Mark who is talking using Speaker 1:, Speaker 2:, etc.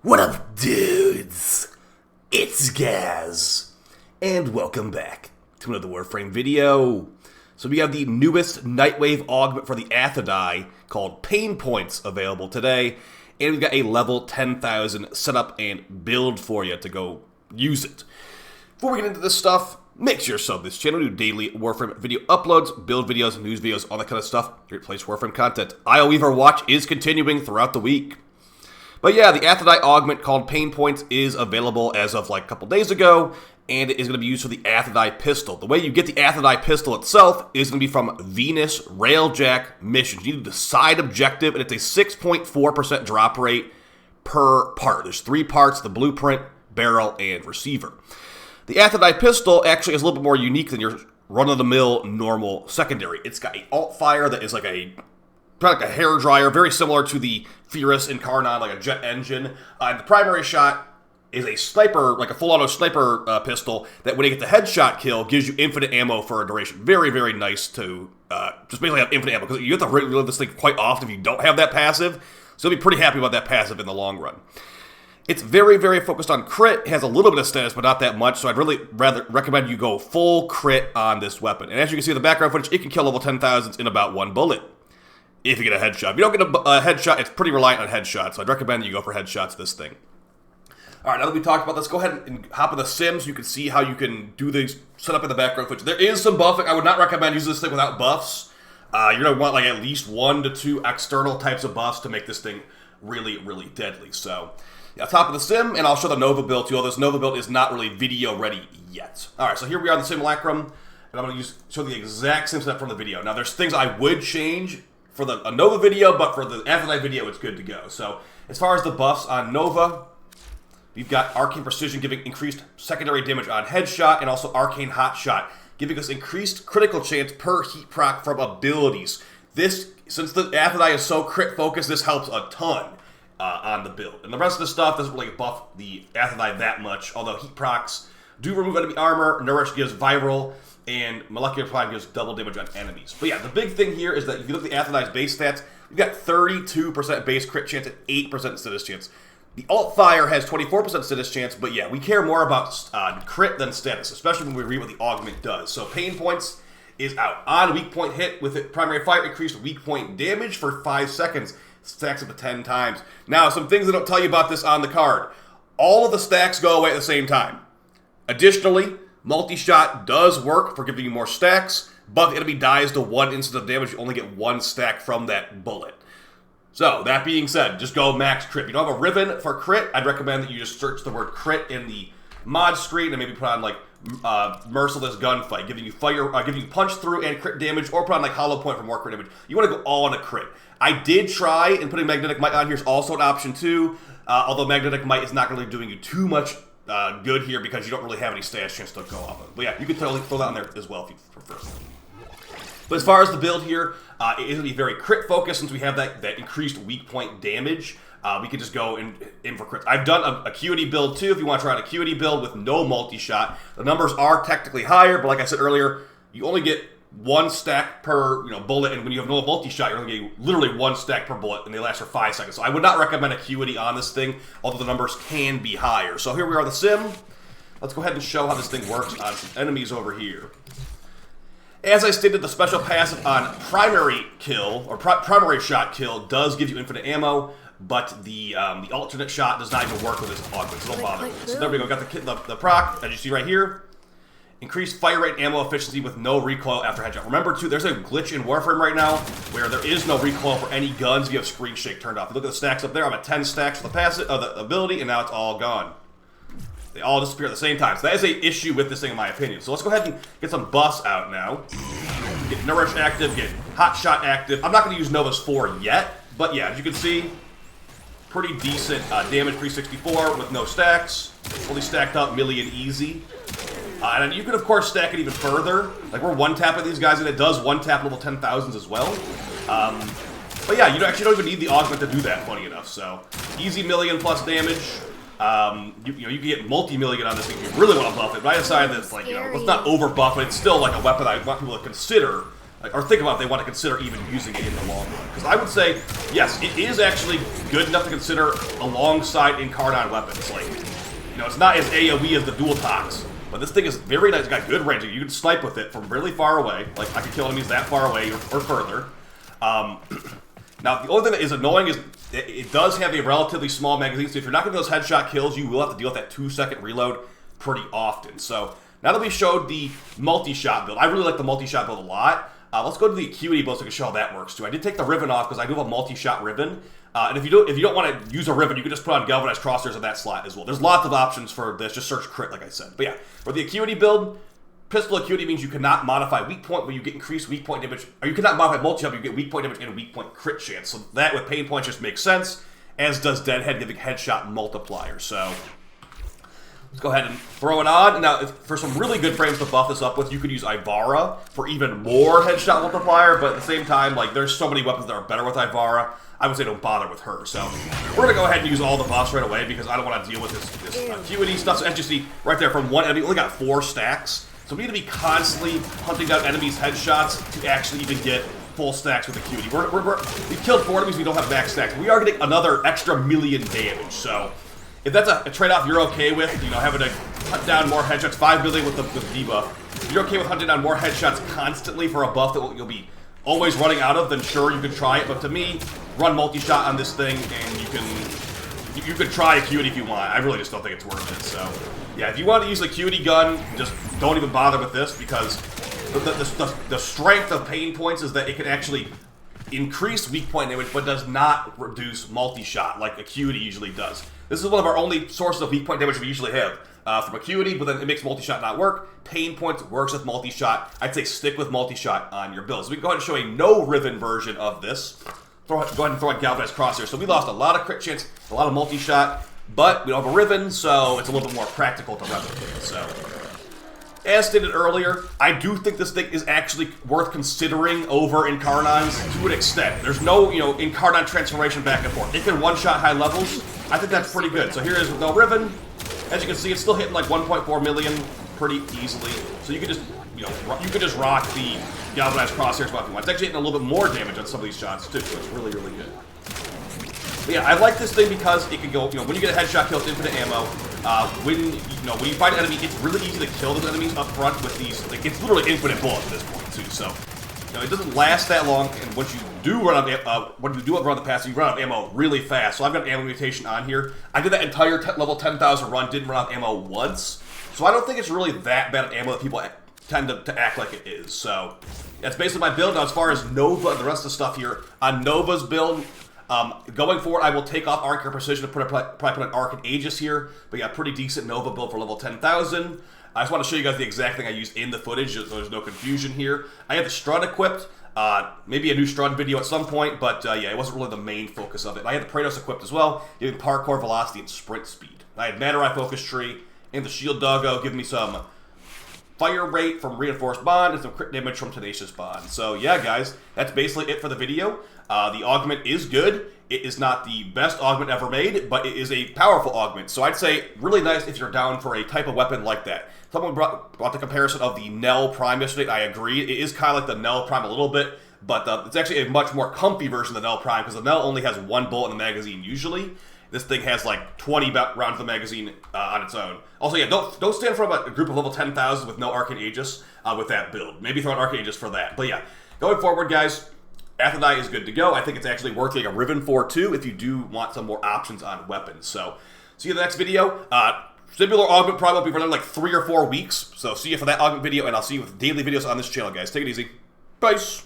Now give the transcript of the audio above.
Speaker 1: What up, dudes? It's Gaz, and welcome back to another Warframe video. So we have the newest Nightwave augment for the Athodai called Pain Points available today, and we've got a level 10,000 setup and build for you to go use it. Before we get into this stuff, make sure you're sub to this channel. We do daily Warframe video uploads, build videos, news videos, all that kind of stuff. Great place for Warframe content. IO Weaver Watch is continuing throughout the week. But yeah, the Athodai augment called Pain Points is available as of like a couple days ago, and it is going to be used for the Athodai pistol. The way you get the Athodai pistol itself is going to be from Venus Railjack missions. You need the side objective, and it's a 6.4% drop rate per part. There's 3 parts: the blueprint, barrel, and receiver. The Athodai pistol actually is a little bit more unique than your run-of-the-mill normal secondary. It's got an alt fire that is like a hair dryer, very similar to the Fierce Incarnon, like a jet engine. And the primary shot is a sniper, like a full auto sniper pistol that when you get the headshot kill gives you infinite ammo for a duration. Very, very nice to just basically have infinite ammo, because you have to reload this thing quite often if you don't have that passive. So you'll be pretty happy about that passive in the long run. It's very, very focused on crit. It has a little bit of status, but not that much, so I'd really rather recommend you go full crit on this weapon. And as you can see in the background footage, it can kill level 10,000s in about 1 bullet. If you get a headshot. If you don't get a headshot, it's pretty reliant on headshots, so I'd recommend that you go for headshots to this thing. Alright, now that we talked about this, go ahead and hop in the sim so you can see how you can do these set up in the background footage. There is some buffing. I would not recommend using this thing without buffs. You're going to want like at least 1 to 2 external types of buffs to make this thing really, really deadly. So, yeah, top of the sim, and I'll show the Nova build too, although this Nova build is not really video ready yet. Alright, so here we are in the simulacrum, and I'm going to show the exact same setup from the video. Now, there's things I would change for a Nova video, but for the Athodai video, it's good to go. So, as far as the buffs on Nova, we've got Arcane Precision giving increased secondary damage on headshot, and also Arcane Hot Shot, giving us increased critical chance per heat proc from abilities. This, since the Athodai is so crit focused, this helps a ton on the build. And the rest of the stuff doesn't really buff the Athodai that much, although heat procs do remove enemy armor, Nourish gives viral, and Molecular Prime gives double damage on enemies. But yeah, the big thing here is that if you look at the Athodai's base stats, you've got 32% base crit chance and 8% status chance. The alt fire has 24% status chance, but yeah, we care more about crit than status, especially when we read what the augment does. So Pain Points is out. On weak point hit with it, primary fire, increased weak point damage for 5 seconds. Stacks up to 10 times. Now, some things that don't tell you about this on the card. All of the stacks go away at the same time. Additionally, multi-shot does work for giving you more stacks, but if the enemy dies to 1 instance of damage, you only get 1 stack from that bullet. So, that being said, just go max crit. If you don't have a ribbon for crit, I'd recommend that you just search the word crit in the mod screen and maybe put on like Merciless Gunfight, giving you punch through and crit damage, or put on like Hollow Point for more crit damage. You want to go all on a crit. I did try, and putting Magnetic Might on here is also an option too, although Magnetic Might is not really doing you too much good here because you don't really have any status chance to go off of it. But yeah, you can totally throw that on there as well if you prefer. But as far as the build here, it is going to be very crit focused since we have that increased weak point damage. We can just go in for crits. I've done a Acuity build too if you want to try an Acuity build with no multi-shot. The numbers are technically higher, but like I said earlier, you only get 1 stack per bullet, and when you have no multi-shot, you're only getting literally 1 stack per bullet, and they last for 5 seconds. So I would not recommend Acuity on this thing, although the numbers can be higher. So here we are in the sim. Let's go ahead and show how this thing works on some enemies over here. As I stated, the special passive on primary kill, or primary shot kill, does give you infinite ammo, but the alternate shot does not even work with this augment, so don't bother with it. So there we go, got the proc, as you see right here. Increased fire rate and ammo efficiency with no recoil after headshot. Remember too, there's a glitch in Warframe right now where there is no recoil for any guns if you have Screen Shake turned off. Look at the stacks up there, I'm at 10 stacks for the passive, the ability, and now it's all gone. They all disappear at the same time. So that is an issue with this thing in my opinion. So let's go ahead and get some buffs out now. Get Nourish active, get Hot Shot active. I'm not going to use Nova's 4 yet, but yeah, as you can see, pretty decent damage, 364 with no stacks. Fully stacked up, million easy. And you can of course stack it even further. Like we're one-tapping these guys, and it does one-tap level 10,000s as well. But yeah, you actually don't even need the augment to do that, funny enough. So easy million plus damage. You can get multi-million on this thing if you really want to buff it. But I decided that it's like, let's not over buff it. It's still like a weapon I want people to consider or think about if they want to consider even using it in the long run. Because I would say, yes, it is actually good enough to consider alongside incarnon weapons. Like, you know, it's not as AoE as the dual tox, but this thing is very nice. It's got good range. You can snipe with it from really far away. Like, I can kill enemies that far away or further. Now, the only thing that is annoying is it does have a relatively small magazine, so if you're not getting those headshot kills, you will have to deal with that 2-second reload pretty often. So, now that we showed the multi-shot build, I really like the multi-shot build a lot. Let's go to the acuity build so I can show how that works too. I did take the Riven off because I do have a multi-shot Riven. And if you don't want to use a Riven, you can just put on galvanized crosshairs in that slot as well. There's lots of options for this. Just search crit, like I said. But yeah, for the acuity build, pistol acuity means you cannot modify weak point, but you get increased weak point damage. Or you cannot modify multi-shot, but you get weak point damage and a weak point crit chance. So that with pain points just makes sense, as does Deadhead giving headshot multiplier. So let's go ahead and throw it on. Now, for some really good frames to buff this up with, you could use Ivara for even more headshot multiplier, but at the same time, like, there's so many weapons that are better with Ivara, I would say don't bother with her. So we're going to go ahead and use all the buffs right away because I don't want to deal with this acuity stuff. So as you see, right there, from one enemy, we only got 4 stacks. So we need to be constantly hunting down enemies' headshots to actually even get full stacks with acuity. We've killed 4 enemies, we don't have max stacks. We are getting another extra million damage, so if that's a trade-off you're okay with, you know, having to hunt down more headshots, 5 million with the debuff, if you're okay with hunting down more headshots constantly for a buff that you'll be always running out of, then sure, you can try it. But to me, run multi-shot on this thing, and you can try acuity if you want. I really just don't think it's worth it. So yeah, if you want to use acuity gun, just don't even bother with this, because the strength of pain points is that it can actually increase weak point damage, but does not reduce multi-shot like acuity usually does. This is one of our only sources of weak point damage we usually have from acuity, but then it makes multi-shot not work. Pain points works with multi-shot. I'd say stick with multi-shot on your builds. So we can go ahead and show a no-Riven version of this. Go ahead and throw out galvanized crosshairs. So we lost a lot of crit chance, a lot of multi-shot, but we don't have a Riven, so it's a little bit more practical to replicate. So, as stated earlier, I do think this thing is actually worth considering over incarnons to an extent. There's no, you know, incarnon transformation back and forth. It can one-shot high levels. I think that's pretty good. So here it is with no Riven. As you can see, it's still hitting like 1.4 million pretty easily. So you could just, you know, you could just rock the galvanized crosshairs while you want. It's actually hitting a little bit more damage on some of these shots too, so it's really, really good. But yeah, I like this thing because it can go, you know, when you get a headshot kill, it's infinite ammo. When you find an enemy, it's really easy to kill those enemies up front with these, like, it's literally infinite bullets at this point too, so, you know, it doesn't last that long, and once you do run out, when you do run the pass, you run out of ammo really fast. So I've got an ammo mutation on here. I did that entire level 10,000 run, didn't run out of ammo once, so I don't think it's really that bad of ammo that people tend to act like it is. So that's basically my build. Now, as far as Nova and the rest of the stuff here, on Nova's build, going forward, I will take off Arc and Precision to probably put an Arc and Aegis here, but yeah, pretty decent Nova build for level 10,000. I just want to show you guys the exact thing I used in the footage, so there's no confusion here. I have the Strut equipped, maybe a new Strut video at some point, but yeah, it wasn't really the main focus of it. I had the Praetos equipped as well, giving parkour, velocity, and sprint speed. I had Manta Rai Focus Tree, and the Shield Doggo giving me some fire rate from Reinforced Bond and some crit damage from Tenacious Bond. So yeah, guys, that's basically it for the video. The Augment is good. It is not the best Augment ever made, but it is a powerful Augment. So I'd say really nice if you're down for a type of weapon like that. Someone brought the comparison of the Nell Prime yesterday. I agree. It is kind of like the Nell Prime a little bit, but it's actually a much more comfy version of the Nell Prime because the Nell only has 1 bullet in the magazine usually. This thing has like 20 rounds of the magazine on its own. Also, yeah, don't stand in front of a group of level 10,000 with no Arcane Aegis with that build. Maybe throw an Arcane Aegis for that. But yeah, going forward, guys, Athodai is good to go. I think it's actually worth getting a Riven 4 too if you do want some more options on weapons. So, see you in the next video. Similar Augment probably will be running like 3 or 4 weeks. So, see you for that Augment video, and I'll see you with daily videos on this channel, guys. Take it easy. Peace.